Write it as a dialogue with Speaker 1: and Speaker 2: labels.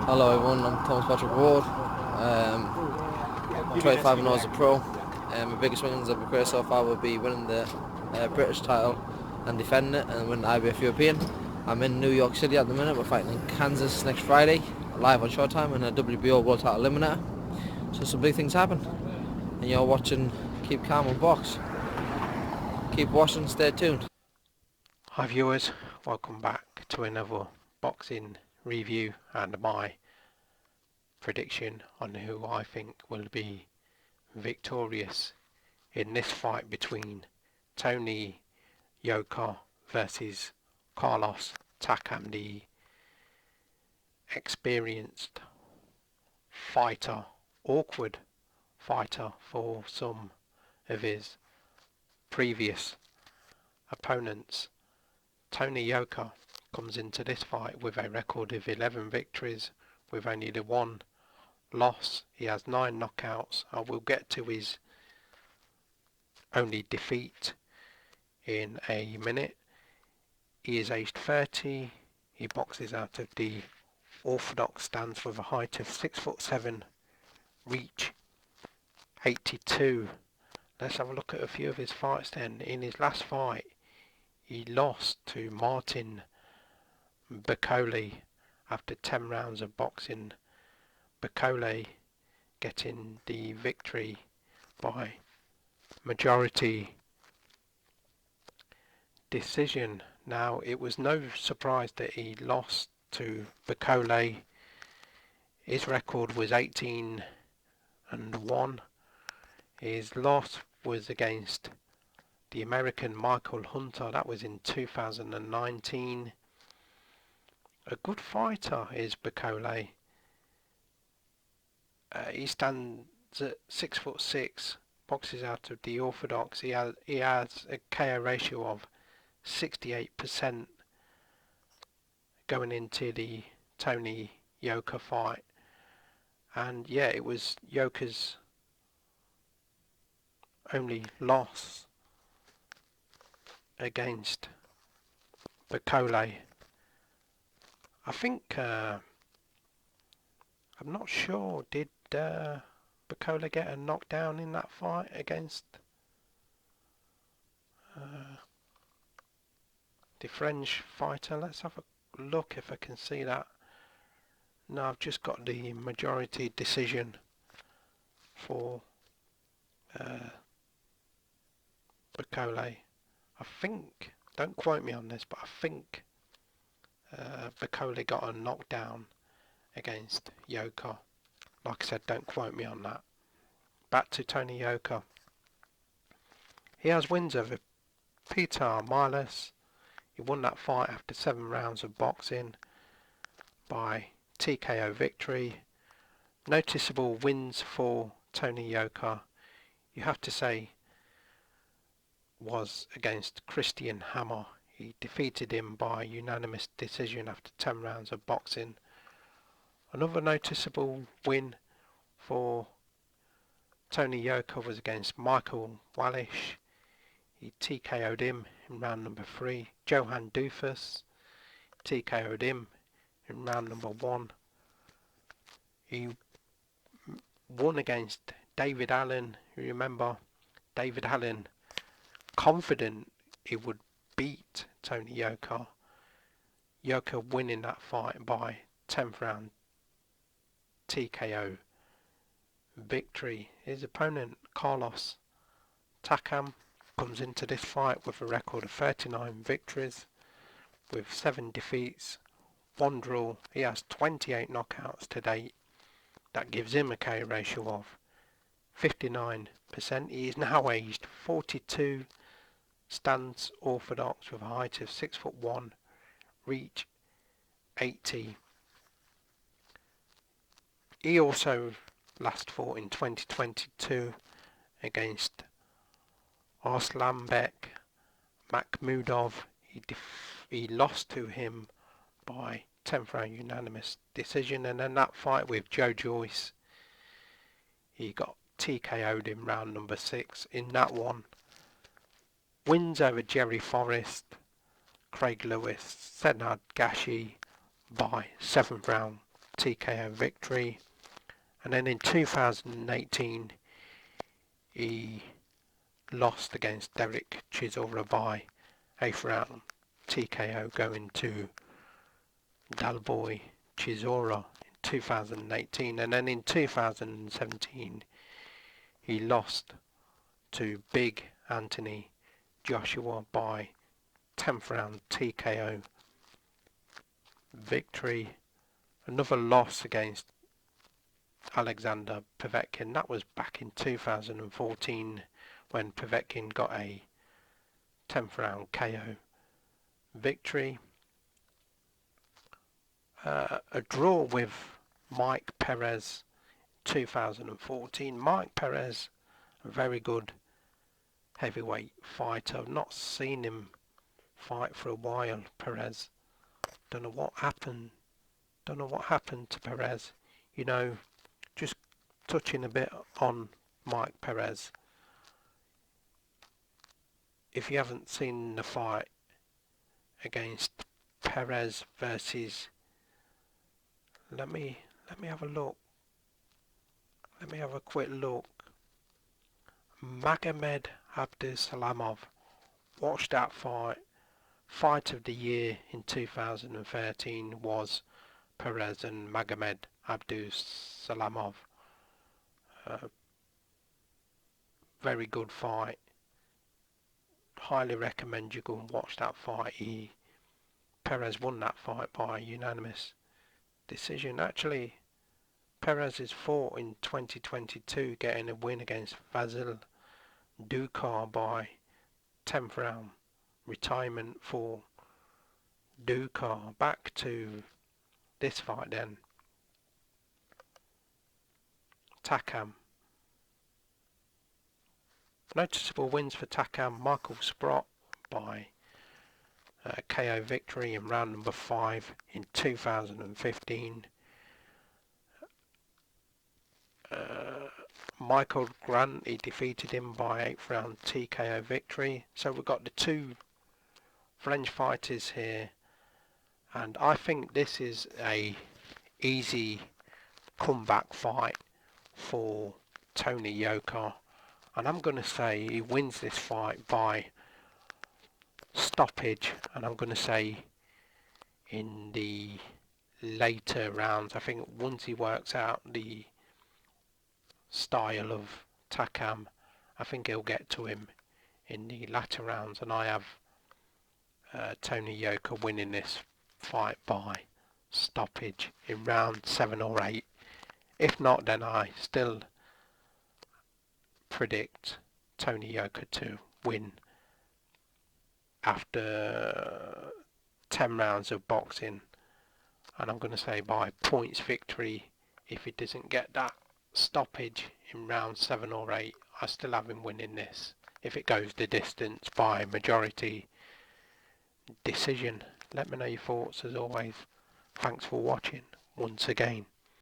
Speaker 1: Hello everyone, I'm Thomas Patrick Ward. 25 and 0 as a pro. My biggest wins of my career so far would be winning the British title and defending it and winning the IBF European. I'm in New York City at the minute. We're fighting in Kansas next Friday, live on Showtime in a WBO World Title Eliminator. So some big things happen. And you're watching Keep Calm and Box. Keep watching, stay tuned.
Speaker 2: Hi viewers, welcome back to another boxing review and my prediction on who I think will be victorious in this fight between Tony Yoka versus Carlos Takam, the experienced fighter, awkward fighter for some of his previous opponents. Tony Yoka comes into this fight with a record of 11 victories with only the one loss. He has 9 knockouts. I will get to his only defeat in a minute. He is aged 30. He boxes out of the orthodox stance with a height of 6'7", reach 82. Let's have a look at a few of his fights then. In his last fight, he lost to Martin Bakole after 10 rounds of boxing. Bakole getting the victory by majority decision. Now, it was no surprise that he lost to Bakole. His record was 18-1. His loss was against the American Michael Hunter. That was in 2019. A good fighter is Bakole. He stands at 6'6", boxes out of the orthodox. He has a KO ratio of 68% going into the Tony Yoka fight. And yeah, it was Yoka's only loss against Bakole. I think, I'm not sure, did Bakole get a knockdown in that fight against the French fighter? Let's have a look if I can see that. No, I've just got the majority decision for Bakole. I think, don't quote me on this, but I think Bakole got a knockdown against Yoka. Like I said, don't quote me on that. Back to Tony Yoka. He has wins over Peter Miles. He won that fight after 7 rounds of boxing by TKO victory. Noticeable wins for Tony Yoka, you have to say, was against Christian Hammer. He defeated him by unanimous decision after 10 rounds of boxing. Another noticeable win for Tony Yoka was against Michael Wallish. He TKO'd him in round number 3. Johan Doofus TKO'd him in round number 1. He won against David Allen. You remember David Allen, confident he would beat Tony Yoka. Yoka winning that fight by 10th round TKO victory. His opponent, Carlos Takam, comes into this fight with a record of 39 victories with 7 defeats, 1 draw. He has 28 knockouts to date. That gives him a KO ratio of 59%. He is now aged 42, stands orthodox with a height of 6'1", reach 80. He also last fought in 2022 against Arslanbek Makhmudov. He lost to him by 10th round unanimous decision, and then that fight with Joe Joyce, he got TKO'd in round number 6 in that one. Wins over Jerry Forrest, Craig Lewis, Senad Gashi by 7th round TKO victory. And then in 2018 he lost against Derek Chisora by 8th round TKO, going to Dalboy Chisora in 2018. And then in 2017 he lost to Big Anthony Joshua by 10th round TKO victory. Another loss against Alexander Povetkin. That was back in 2014 when Povetkin got a 10th round KO victory. A draw with Mike Perez 2014. Mike Perez, a very good heavyweight fighter. I've not seen him fight for a while, Perez. Don't know what happened. Don't know what happened to Perez. You know, just touching a bit on Mike Perez. If you haven't seen the fight against Perez versus, let me have a look. Let me have a quick look. Magomed Abdusalamov. Watch that fight. Fight of the year in 2013 was Perez and Magomed Abdusalamov. Very good fight. Highly recommend you go and watch that fight. Perez won that fight by unanimous decision. Actually, Perez is fought in 2022, getting a win against Vasil Ducar by 10th round. Retirement for Ducar. Back to this fight then. Takam. Noticeable wins for Takam. Michael Sprott by KO victory in round number 5 in 2015. Michael Grant, he defeated him by 8th round TKO victory. So we've got the two French fighters here, and I think this is a easy comeback fight for Tony Yoka, and I'm going to say he wins this fight by stoppage, and I'm going to say in the later rounds. I think once he works out the style of Takam, I think he'll get to him in the latter rounds, and I have Tony Yoka winning this fight by stoppage in round 7 or 8. If not, then I still predict Tony Yoka to win after 10 rounds of boxing, and I'm going to say by points victory. If he doesn't get that stoppage in round 7 or 8, I still have him winning this if it goes the distance by majority decision. Let me know your thoughts as always. Thanks for watching once again.